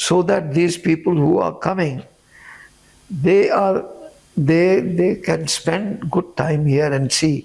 so that these people who are coming, they can spend good time here and see.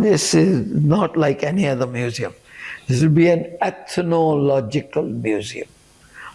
not like any other museum. This will be an ethnological museum.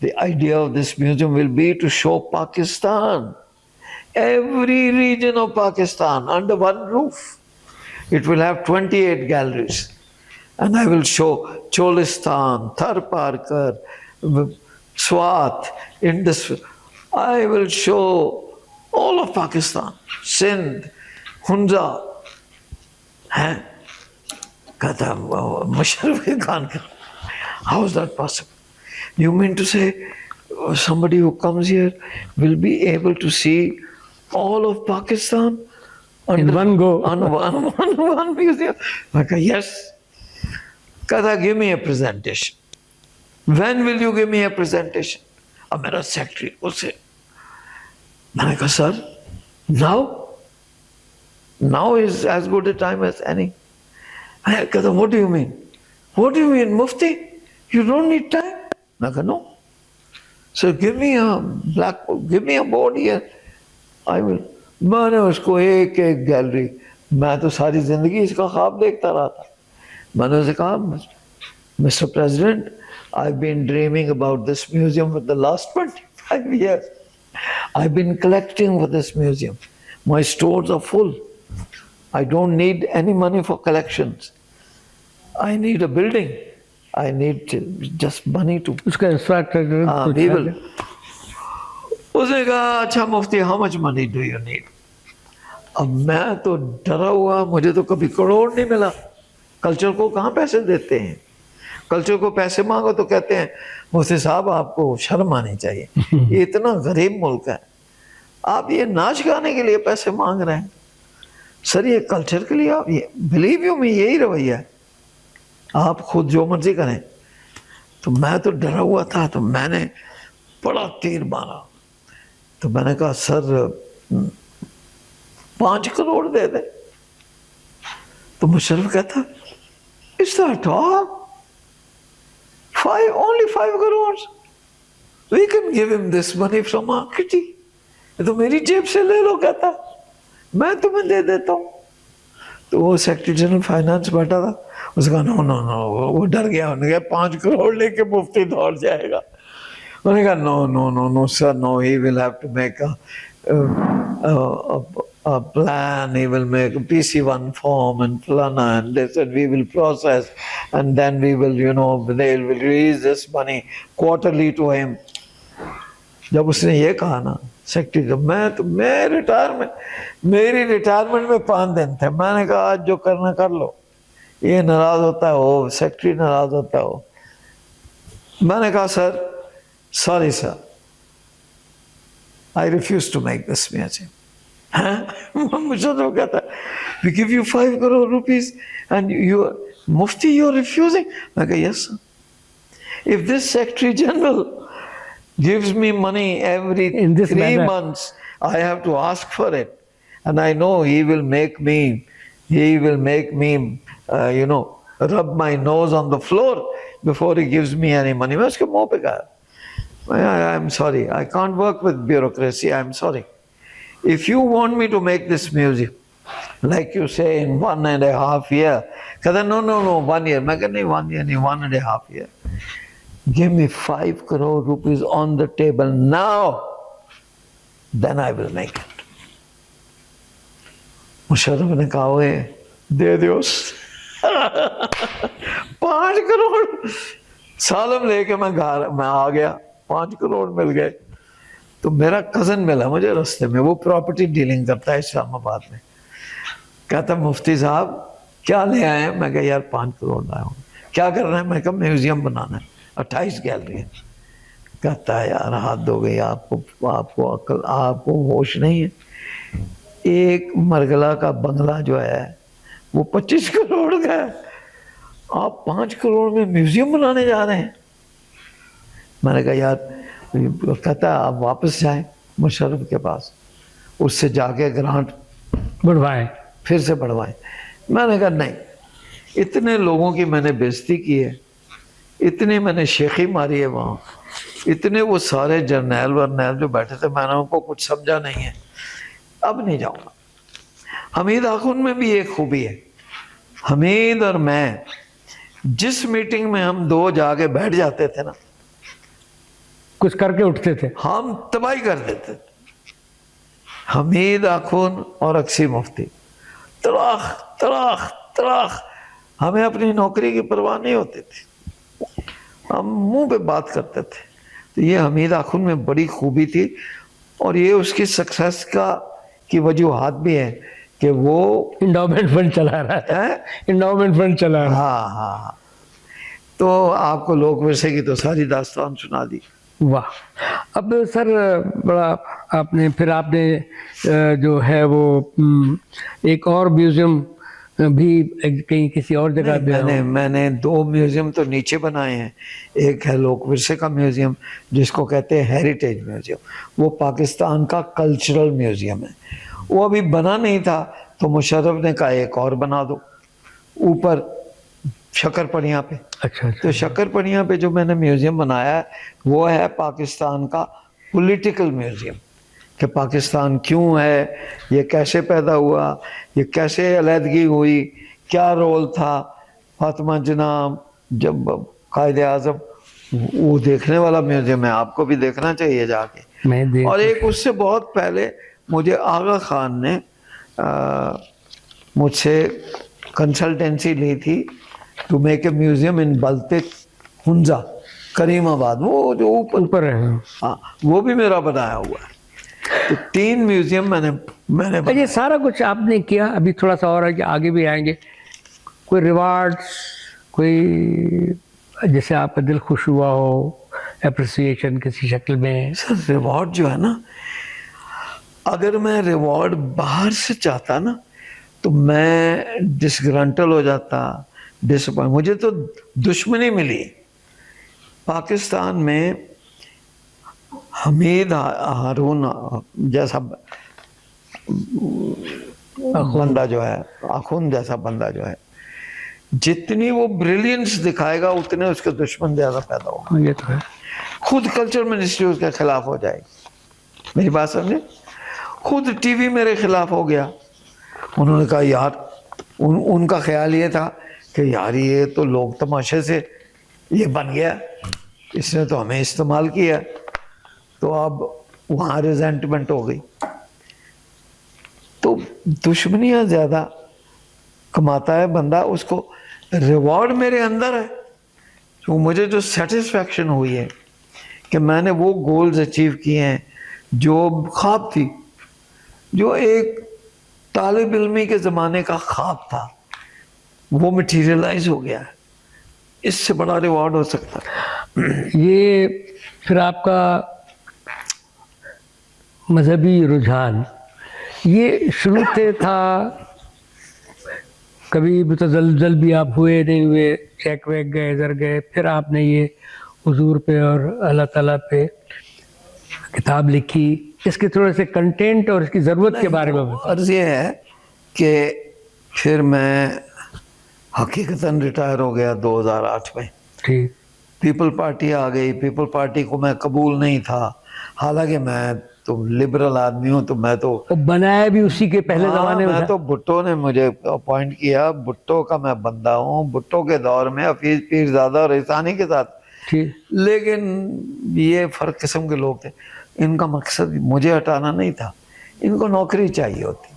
the idea of this museum will be to show Pakistan, every region of Pakistan under one roof. It will have 28 galleries, and I will show Cholistan, Tharparkar, Swat, Indus. I will show all of Pakistan, Sindh, Hunza. Kata Musharraf Khan, how is that possible? You mean to say somebody who comes here will be able to see all of Pakistan in one go? On one museum? I go, yes. Kata, give me a presentation. When will you give me a presentation? اب میرا secretary اسے میں نے کہا سر now is as good a time as any. I kehta, what do you mean? What do you mean, Mufti? You don't need time? I go, no. So give me a blackboard, give me a board here. I will. میں نے اس کو ایک ایک gallery, میں تو ساری زندگی اس کا خواب دیکھتا رہا تھا. میں نے اسے کہا, Mr. President, I've been dreaming about this museum for the last 25 years. I've been collecting for this museum. My stores are full. I don't need any money for collections. I need a building. I need just money to... اس کا infrastructure we will. اس نے کہا, اچھا مفتی, how much money do you need? اب میں تو ڈرا ہوا, مجھے تو کبھی کروڑ نہیں ملا. کلچر کو کہاں پیسے دیتے ہیں؟ کلچر کو پیسے مانگو تو کہتے ہیں مفتی صاحب آپ کو شرم آنی چاہیے, یہ اتنا غریب ملک ہے, آپ یہ ناچ گانے کے لیے پیسے مانگ رہے ہیں. سر یہ کلچر کے لیے آپ, یہ بلیو یو میں یہی رویہ ہے, آپ خود جو مرضی کریں. تو میں تو ڈرا ہوا تھا, تو میں نے بڑا تیر مارا. تو میں نے کہا سر 5 کروڑ دے دیں. تو مشرف کہتا, is that all? Only 5 crores? We can give him this money from our kitty. یہ تو میری جیب سے لے لو. کہتا میں تمہیں دے دیتا ہوں. تو وہ سیکرٹری جنرل فائنانس بیٹھا تھا, اس نے کہا نو نو نو, وہ ڈر گیا. انہوں نے کہا 5 کروڑ لے کے مفتی دوڑ جائے گا. انہوں نے کہا نو نو نو نو سر, نو, he will have to make a plan, he will make a PC1 form and plana, and they said we will process and then we will, they will release this money quarterly to him. جب اس نے یہ کہا نا secretary, میں میری retirement میں 5 دن تھے. میں نے کہا آج جو کرنا کر لو. یہ ناراض ہوتا ہے ہو, سیکرٹری ناراض ہوتا ہو. میں نے کہا سر, sorry sir, I refuse to make this museum. مجھے تو کہتا ہے we give you 5 crore rupees and you, Mufti, you're refusing. میں کہا yes sir. If this Secretary General gives me money every 3 months, I have to ask for it. And I know he will make me, rub my nose on the floor before he gives me any money. میں اس کے منہ پہ کہا, I'm sorry, I can't work with bureaucracy, I'm sorry. If you want me to make this museum, like you say, in 1.5 years, کہتا no, 1 year. میں کہا نہیں 1 year نہیں, 1.5 years. Give me 5 crore rupees on the table now, then I will make it. Musharraf نے کہا ہوئے دے دیو 5 کروڑ. سالم لے کے میں آ گیا, 5 کروڑ مل گئے. تو میرا کزن ملا مجھے رستے میں, وہ پراپرٹی ڈیلنگ کرتا ہے اسلام آباد میں. کہتا مفتی صاحب کیا لے آئے ہیں؟ میں کہا یار 5 کروڑ لایا ہوں. کیا کرنا ہے؟ میں کہا میوزیم بنانا ہے, 28 گیلری ہے. کہتا ہے یار حد ہو گئی, آپ کو عقل, آپ کو ہوش نہیں ہے. ایک مرگلہ کا بنگلہ جو ہے وہ 25 کروڑ کا ہے, آپ 5 کروڑ میں میوزیم بنانے جا رہے ہیں. میں نے کہا یار, کہتا ہے آپ واپس جائیں مشرف کے پاس, اس سے جا کے گرانٹ بڑھوائیں, پھر سے بڑھوائیں. میں نے کہا نہیں, اتنے لوگوں کی میں نے بےزتی کی ہے, اتنی میں نے شیخی ماری ہے وہاں, اتنے وہ سارے جرنیل ورنیل جو بیٹھے تھے, میں نے ان کو کچھ سمجھا نہیں ہے, اب نہیں جاؤں گا. حمید آخوند میں بھی ایک خوبی ہے, حمید اور میں جس میٹنگ میں ہم 2 جا کے بیٹھ جاتے تھے نا, کچھ کر کے اٹھتے تھے, ہم تباہی کر دیتے تھے. حمید آخوند اور اکسی مفتی تراخ تراخ تراخ, ہمیں اپنی نوکری کی پرواہ نہیں ہوتی تھی, ہم منہ پہ بات کرتے تھے. تو یہ حمید آخوند میں بڑی خوبی تھی, اور یہ اس کی سکسیس کی وجوہات بھی ہیں کہ وہ انڈاؤمنٹ فنڈ چلا رہا ہے, انڈاؤمنٹ فنڈ چلا رہا ہے. ہاں. تو آپ کو لوک ورثے کی تو ساری داستان سنا دی. واہ. اب سر بڑا آپ نے جو ہے وہ ایک اور میوزیم بھی کہیں کسی اور جگہ پہ ہو؟ میں نے 2 میوزیم تو نیچے بنائے ہیں. ایک ہے لوک ورثے کا میوزیم جس کو کہتے ہیں ہیریٹیج میوزیم، وہ پاکستان کا کلچرل میوزیم ہے. وہ ابھی بنا نہیں تھا تو مشرف نے کہا ایک اور بنا دو اوپر شکر پڑیاں پہ. اچھا تو شکر پڑیاں پہ جو میں نے میوزیم بنایا ہے وہ ہے پاکستان کا پولیٹیکل میوزیم، کہ پاکستان کیوں ہے، یہ کیسے پیدا ہوا، یہ کیسے علیحدگی ہوئی، کیا رول تھا فاطمہ جناح جب قائد اعظم. وہ دیکھنے والا میوزیم ہے، آپ کو بھی دیکھنا چاہیے جا کے. میں دیکھ اور ایک اس سے بہت پہلے مجھے آغا خان نے مجھ سے کنسلٹنسی لی تھی ٹو میک اے میوزیم ان بلتک ہنزا کریم آباد، وہ جو اوپر ہے. ہاں وہ بھی میرا بنایا ہوا ہے. تو 3 میوزیم میں نے یہ سارا کچھ آپ نے کیا. ابھی تھوڑا سا اور ہے کہ آگے بھی آئیں گے. کوئی ریوارڈس، کوئی جیسے آپ کا دل خوش ہوا ہو، اپریسیشن کسی شکل میں؟ سر ریوارڈ جو ہے نا، اگر میں ریوارڈ باہر سے چاہتا نا تو میں ڈسگرنٹل ہو جاتا، مجھے تو دشمنی ملی. پاکستان میں حمید ہارون جیسا بندہ جو ہے، آخوند جیسا بندہ جو ہے، جتنی وہ بریلینس دکھائے گا اتنے اس کے دشمن زیادہ پیدا ہوگا. یہ تو ہے. خود کلچر منسٹری اس کے خلاف ہو جائے گی. میری بات سمجھے؟ خود ٹی وی میرے خلاف ہو گیا. انہوں نے کہا یار، ان کا خیال یہ تھا کہ یار یہ تو لوگ تماشے سے یہ بن گیا، اس نے تو ہمیں استعمال کیا. تو اب وہاں ریزنٹمنٹ ہو گئی. تو دشمنیاں زیادہ کماتا ہے بندہ، اس کو ریوارڈ میرے اندر ہے. تو مجھے جو سیٹسفیکشن ہوئی ہے کہ میں نے وہ گولز اچیو کیے ہیں جو خواب تھی، جو ایک طالب علمی کے زمانے کا خواب تھا، وہ مٹیریلائز ہو گیا ہے. اس سے بڑا ریوارڈ ہو سکتا ہے. یہ پھر آپ کا مذہبی رجحان یہ شروع سے تھا؟ کبھی متزلزل بھی آپ ہوئے نہیں ہوئے، چیک ویک گئے، ادھر گئے، پھر آپ نے یہ حضور پہ اور اللہ تعالیٰ پہ کتاب لکھی؟ اس کے تھوڑے سے کنٹینٹ اور اس کی ضرورت کے بارے میں عرض یہ ہے کہ پھر میں حقیقتاً ریٹائر ہو گیا 2008 میں. ٹھیک. پیپل پارٹی آ گئی. پیپل پارٹی کو میں قبول نہیں تھا، حالانکہ میں تو لبرل آدمی ہوں. تو میں تو بنایا بھی اسی کے پہلے زمانے میں تو بھٹو نے مجھے اپوائنٹ کیا، بھٹو کا میں بندہ ہوں. بھٹو کے دور میں حفیظ پیرزادہ اور عیسانی کے ساتھ. ٹھیک. لیکن یہ فرق قسم کے لوگ تھے. ان کا مقصد مجھے ہٹانا نہیں تھا، ان کو نوکری چاہیے ہوتی.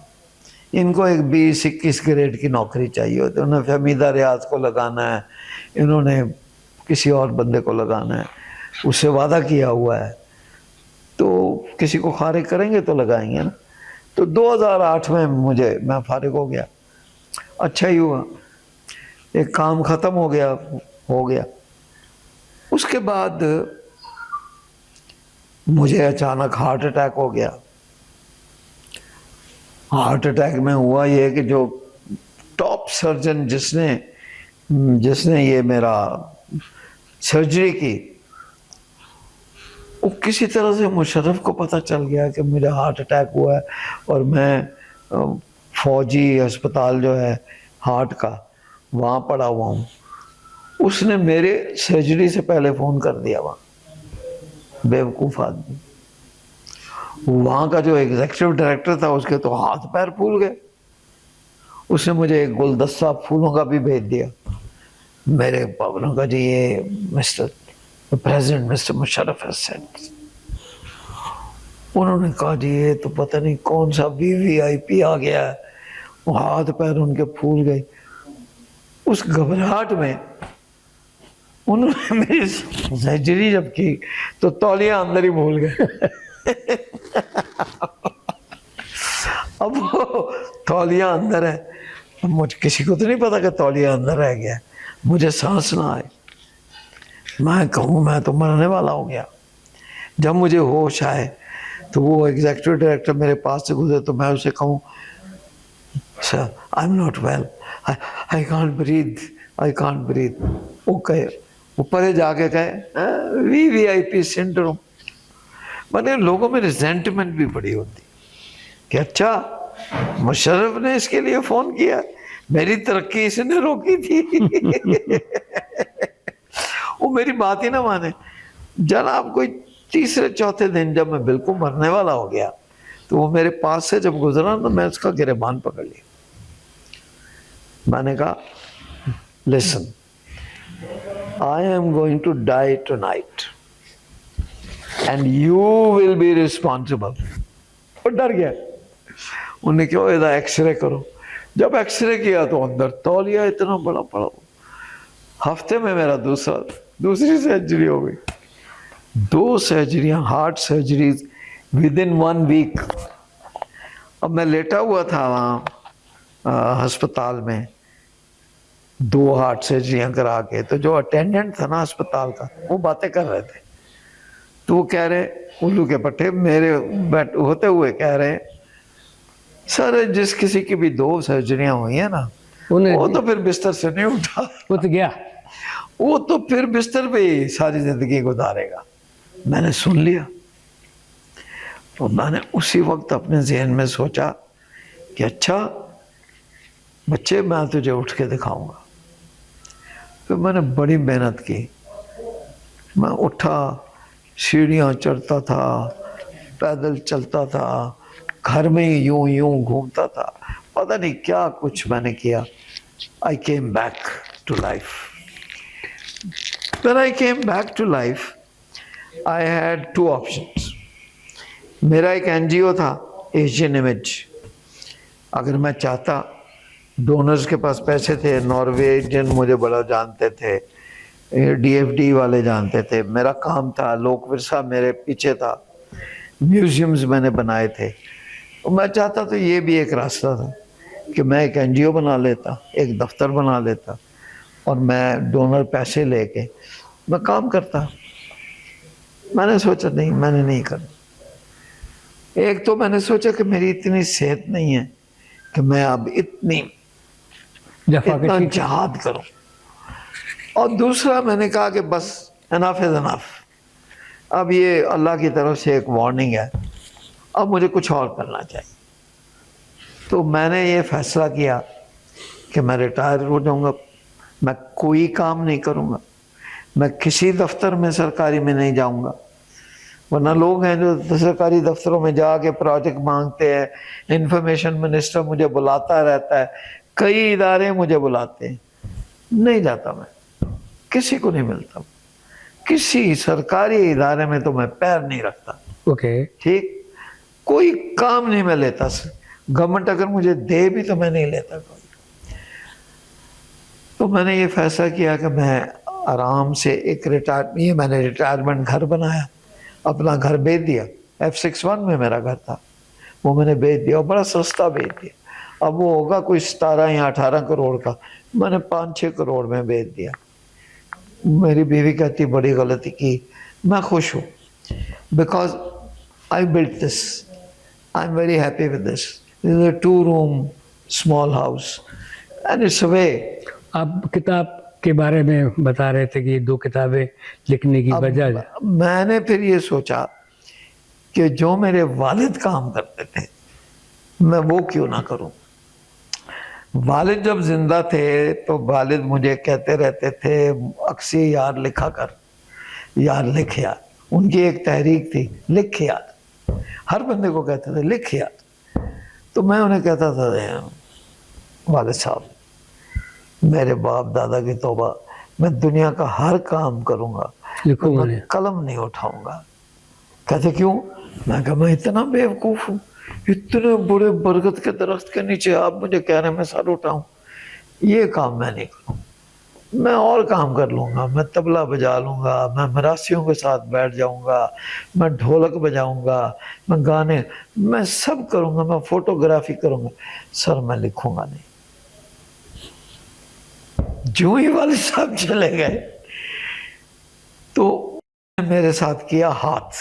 ان کو ایک 20-21 گریڈ کی نوکری چاہیے ہوتی. انہوں نے فہمیدہ ریاض کو لگانا ہے، انہوں نے کسی اور بندے کو لگانا ہے، اس سے وعدہ کیا ہوا ہے. تو کسی کو فارغ کریں گے تو لگائیں گے نا. تو 2008 میں میں فارغ ہو گیا. اچھا ہی ہوا، ایک کام ختم ہو گیا. اس کے بعد مجھے اچانک ہارٹ اٹیک ہو گیا. ہارٹ اٹیک میں ہوا یہ کہ جو ٹاپ سرجن جس نے یہ میرا سرجری کی، وہ کسی طرح سے مشرف کو پتہ چل گیا کہ مجھے ہارٹ اٹیک ہوا ہے اور میں فوجی ہسپتال جو ہے ہارٹ کا وہاں پڑا ہوا ہوں. اس نے میرے سرجری سے پہلے فون کر دیا. وہاں بیوقوف آدمی، وہاں کا جو ایگزیکٹو ڈائریکٹر تھا اس کے تو ہاتھ پیر پھول گئے. اس نے مجھے ایک گلدستہ پھولوں کا بھی بھیج دیا. میرے پاپا کا جی یہ مسٹر پریزیڈنٹ مسٹر مشرف ہے سینٹ. انہوں نے کہا جی یہ تو پتہ نہیں کون سا VIP آ گیا ہے. وہ ہاتھ پیر ان کے پھول گئے. اس گھبراہٹ میں انہوں نے میری سرجری جب کی تو تولیہ اندر ہی بھول گئے. اب وہ تولیہ اندر ہے، مجھے کسی کو تو نہیں پتا کہ تولیہ اندر رہ گیا. مجھے سانس نہ آئے، میں کہوں میں تو مرنے والا ہو گیا. جب مجھے ہوش آئے تو وہ ایگزیکٹو ڈائریکٹر میرے پاس سے گزرے تو میں اسے کہوں Sir, I'm not well. I can't breathe. I can't breathe. وہ کہے اوپر جا کے کہے VVIP syndrome. میں لوگوں میں ریزینٹمنٹ بھی بڑی ہوتی کہ اچھا مشرف نے اس کے لیے فون کیا, میری ترقی اس نے روکی تھی. وہ میری بات ہی نہ مانے. جناب کوئی تیسرے چوتھے دن جب میں بالکل مرنے والا ہو گیا تو وہ میرے پاس سے جب گزرا تو میں اس کا گریبان پکڑ لیا. میں نے کہا listen, I am going to die tonight and you will be responsible. اور ڈر گیا. انہوں نے کہا ادھر ایکس رے کرو. جب ایکس رے کیا تو اندر تولیہ اتنا بڑا پڑا. ہفتے میں میرا دوسری سرجری ہو گئی. 2 سرجریاں, ہارٹ سرجریز within 1 week. اب میں لیٹا ہوا تھا وہاں ہسپتال میں 2 ہارٹ سرجریاں کرا کے, تو جو اٹینڈنٹ تھا نا ہسپتال کا وہ باتیں کر رہے تھے. تو وہ کہہ رہے الو کے پٹھے میرے ہوتے ہوئے کہہ رہے سر جس کسی کی بھی 2 سرجریاں ہوئی ہیں نا وہ تو پھر بستر سے نہیں اٹھا, وہ تو گیا, وہ تو پھر بستر پہ ہی ساری زندگی گزارے گا. میں نے سن لیا تو میں نے اسی وقت اپنے ذہن میں سوچا کہ اچھا بچے میں تجھے اٹھ کے دکھاؤں گا. پھر میں نے بڑی محنت کی. میں اٹھا, سیڑھیاں چڑھتا تھا, پیدل چلتا تھا, گھر میں ہی یوں گھومتا تھا, پتہ نہیں کیا کچھ میں نے کیا. I came back to life. When I came back to life, I had 2 options. میرا ایک NGO تھا ایشین امیج. اگر میں چاہتا, ڈونرز کے پاس پیسے تھے, نارویجن مجھے بڑا جانتے تھے, DFD والے جانتے تھے, میرا کام تھا, لوک ورثہ میرے پیچھے تھا, میوزیمز میں نے بنائے تھے. میں چاہتا تو یہ بھی ایک راستہ تھا کہ میں ایک NGO بنا لیتا, ایک دفتر بنا لیتا, اور میں ڈونر پیسے لے کے میں کام کرتا. میں نے سوچا نہیں, میں نے نہیں کرنا. ایک تو میں نے سوچا کہ میری اتنی صحت نہیں ہے کہ میں اب اتنا جہاد کروں, اور دوسرا میں نے کہا کہ بس انف از انف. اب یہ اللہ کی طرف سے ایک وارننگ ہے, اب مجھے کچھ اور کرنا چاہیے. تو میں نے یہ فیصلہ کیا کہ میں ریٹائر ہو جاؤں گا, میں کوئی کام نہیں کروں گا, میں کسی دفتر میں سرکاری میں نہیں جاؤں گا. ورنہ لوگ ہیں جو سرکاری دفتروں میں جا کے پروجیکٹ مانگتے ہیں, انفارمیشن منسٹر مجھے بلاتا رہتا ہے, کئی ادارے مجھے بلاتے ہیں, نہیں جاتا میں, کسی کو نہیں ملتا, کسی سرکاری ادارے میں تو میں پیر نہیں رکھتا. اوکے ٹھیک, کوئی کام نہیں میں لیتا. گورنمنٹ اگر مجھے دے بھی تو میں نہیں لیتا کوئی. تو میں نے یہ فیصلہ کیا کہ میں آرام سے ایک میں نے ریٹائرمنٹ گھر بنایا, اپنا گھر بیچ دیا. F61 میں میرا گھر تھا, وہ میں نے بیچ دیا, اور بڑا سستا بیچ دیا. اب وہ ہوگا کوئی 17 یا 18 کروڑ کا, میں نے 5-6 کروڑ میں بیچ دیا. میری بیوی کہتی بڑی غلطی کی. میں خوش ہوں, because I built this. I'm very happy with this. This is a 2-room small house and it's away. آپ کتاب کے بارے میں بتا رہے تھے کہ 2 کتابیں لکھنے کی وجہ. میں نے پھر یہ سوچا کہ جو میرے والد کام کرتے تھے میں وہ کیوں نہ کروں. والد جب زندہ تھے تو والد مجھے کہتے رہتے تھے اکسی یار لکھا کر, یار لکھ یار. ان کی ایک تحریک تھی لکھ یار, ہر بندے کو کہتے تھے لکھ یار. تو میں انہیں کہتا تھا والد صاحب میرے باپ دادا کی توبہ, میں دنیا کا ہر کام کروں گا, میں قلم نہیں اٹھاؤں گا. کہتے کیوں؟ میں کہا میں اتنا بیوقوف ہوں, اتنے بڑے برگد کے درخت کے نیچے آپ مجھے کہہ رہے ہیں میں سر اٹھاؤں, یہ کام میں نہیں کروں. میں اور کام کر لوں گا, میں طبلہ بجا لوں گا, میں مراسیوں کے ساتھ بیٹھ جاؤں گا, میں ڈھولک بجاؤں گا, میں گانے, میں سب کروں گا, میں فوٹوگرافی کروں گا, سر میں لکھوں گا نہیں. جو ہی والد صاحب چلے گئے تو میرے ساتھ کیا ہاتھ,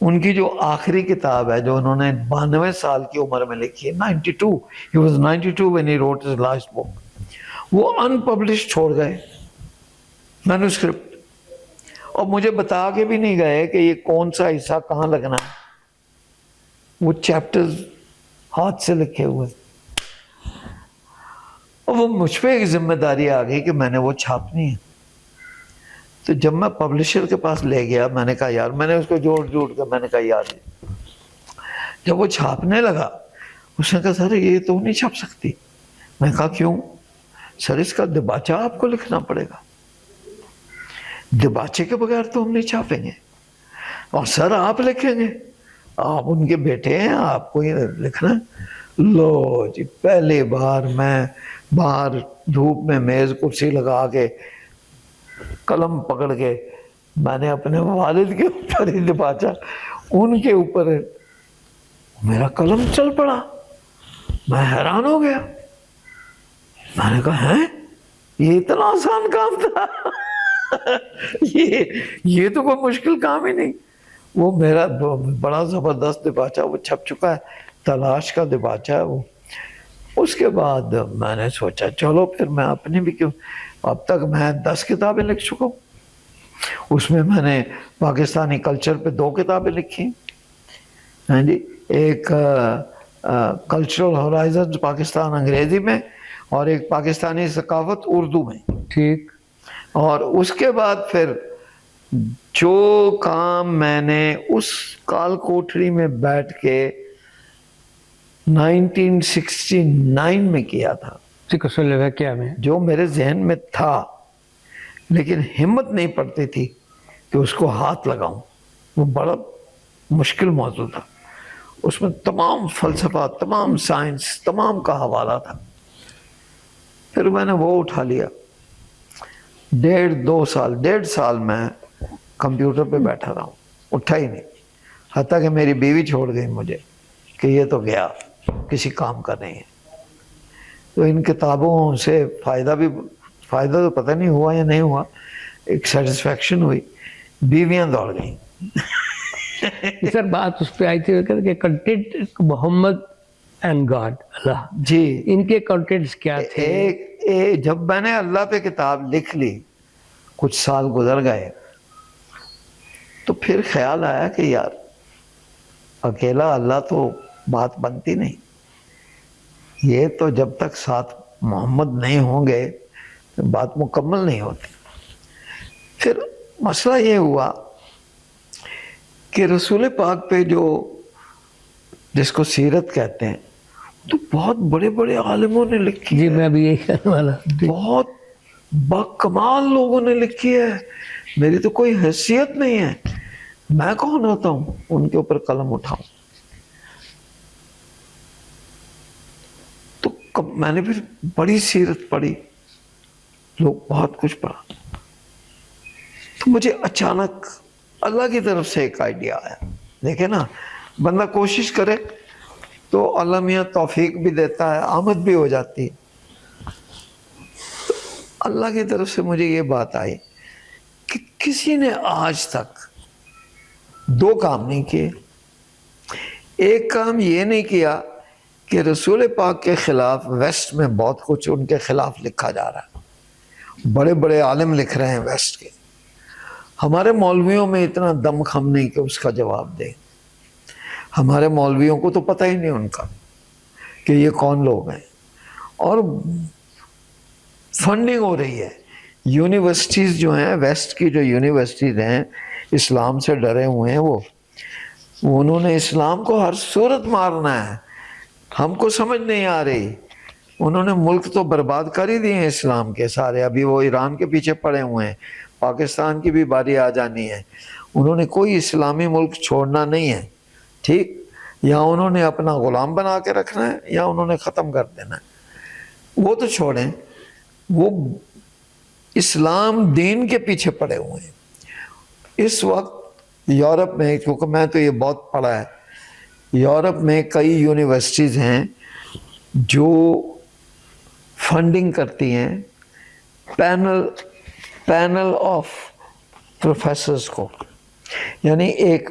ان کی جو آخری کتاب ہے جو انہوں نے 92 سال کی عمر میں لکھی ہے, 92, he was 92 when he wrote his last book, وہ unpublished چھوڑ گئے مینوسکرپٹ, اور مجھے بتا کے بھی نہیں گئے کہ یہ کون سا حصہ کہاں لگنا ہے. وہ چیپٹرز ہاتھ سے لکھے ہوئے, اور وہ مجھ پہ ایک ذمہ داری آ گئی کہ میں نے وہ چھاپنی ہے. تو جب میں پبلشر کے پاس لے گیا, میں نے کہا یار, میں نے اس کو جوڑ کے میں نے کہا یار, جب وہ چھاپنے لگا اس نے کہا سر یہ تو نہیں چھپ سکتی. میں نے کہا کیوں؟ سر اس کا دباچہ آپ کو لکھنا پڑے گا, دباچے کے بغیر تو ہم نہیں چھاپیں گے. اور سر آپ لکھیں گے, آپ ان کے بیٹے ہیں, آپ کو یہ لکھنا. لو جی, پہلی بار میں باہر دھوپ میں میز کرسی لگا کے قلم پکڑ کے میں نے اپنے والد کے اوپر ہی دباچا, ان کے اوپر میرا قلم چل پڑا. میں حیران ہو گیا, میں نے کہا ہیں یہ اتنا آسان کام تھا یہ تو کوئی مشکل کام ہی نہیں. وہ میرا بڑا زبردست دباچہ وہ چھپ چکا ہے, تلاش کا دباچہ ہے وہ. اس کے بعد میں نے سوچا چلو پھر میں اپنی بھی کیوں, اب تک میں 10 کتابیں لکھ چکا ہوں. اس میں میں نے پاکستانی کلچر پہ 2 کتابیں لکھی, ہاں جی, ایک کلچرل ہورائزنز پاکستان انگریزی میں, اور ایک پاکستانی ثقافت اردو میں. ٹھیک. اور اس کے بعد پھر جو کام میں نے اس کال کوٹری میں بیٹھ کے 1969 میں کیا تھا, کیا میں جو میرے ذہن میں تھا لیکن ہمت نہیں پڑتی تھی کہ اس کو ہاتھ لگاؤں, وہ بڑا مشکل موضوع تھا. اس میں تمام فلسفہ, تمام سائنس, تمام کا حوالہ تھا. پھر میں نے وہ اٹھا لیا. 1.5 سال میں کمپیوٹر پہ بیٹھا رہا ہوں, اٹھا ہی نہیں, حتیٰ کہ میری بیوی چھوڑ گئی مجھے کہ یہ تو گیا, کسی کام کا نہیں ہے. تو ان کتابوں سے فائدہ تو پتہ نہیں ہوا یا نہیں ہوا, ایک سیٹسفیکشن ہوئی, بیویاں دوڑ گئیں. سر بات اس پہ آئی تھی کہ کنٹینٹ محمد اینڈ گاڈ, اللہ جی, ان کے کنٹینٹس کیا تھے؟ جب میں نے اللہ پہ کتاب لکھ لی, کچھ سال گزر گئے, تو پھر خیال آیا کہ یار اکیلا اللہ تو بات بنتی نہیں, یہ تو جب تک ساتھ محمد نہیں ہوں گے بات مکمل نہیں ہوتی. پھر مسئلہ یہ ہوا کہ رسول پاک پہ جو جس کو سیرت کہتے ہیں تو بہت بڑے بڑے عالموں نے لکھی جی ہے, میں بھی یہی کہنے والا, بہت باکمال لوگوں نے لکھی ہے. میری تو کوئی حیثیت نہیں ہے, میں کون ہوتا ہوں ان کے اوپر قلم اٹھاؤں. تو میں نے پھر بڑی سیرت پڑھی, لوگ بہت کچھ پڑھا, تو مجھے اچانک اللہ کی طرف سے ایک آئیڈیا آیا. دیکھیں نا, بندہ کوشش کرے تو اللہ میاں توفیق بھی دیتا ہے, آمد بھی ہو جاتی ہے. تو اللہ کی طرف سے مجھے یہ بات آئی کہ کسی نے آج تک 2 کام نہیں کیے. ایک کام یہ نہیں کیا کہ رسول پاک کے خلاف ویسٹ میں بہت کچھ ان کے خلاف لکھا جا رہا ہے, بڑے بڑے عالم لکھ رہے ہیں ویسٹ کے, ہمارے مولویوں میں اتنا دم خم نہیں کہ اس کا جواب دیں. ہمارے مولویوں کو تو پتہ ہی نہیں ان کا کہ یہ کون لوگ ہیں. اور فنڈنگ ہو رہی ہے, یونیورسٹیز جو ہیں ویسٹ کی, جو یونیورسٹیز ہیں اسلام سے ڈرے ہوئے ہیں, وہ انہوں نے اسلام کو ہر صورت مارنا ہے, ہم کو سمجھ نہیں آ رہی. انہوں نے ملک تو برباد کر ہی دیے ہیں اسلام کے سارے, ابھی وہ ایران کے پیچھے پڑے ہوئے ہیں, پاکستان کی بھی باری آ جانی ہے. انہوں نے کوئی اسلامی ملک چھوڑنا نہیں ہے, ٹھیک, یا انہوں نے اپنا غلام بنا کے رکھنا ہے یا انہوں نے ختم کر دینا ہے. وہ تو چھوڑیں, وہ اسلام دین کے پیچھے پڑے ہوئے ہیں. اس وقت یورپ میں, کیونکہ میں تو یہ بہت پڑھا ہے, یورپ میں کئی یونیورسٹیز ہیں جو فنڈنگ کرتی ہیں پینل آف پروفیسرز کو, یعنی ایک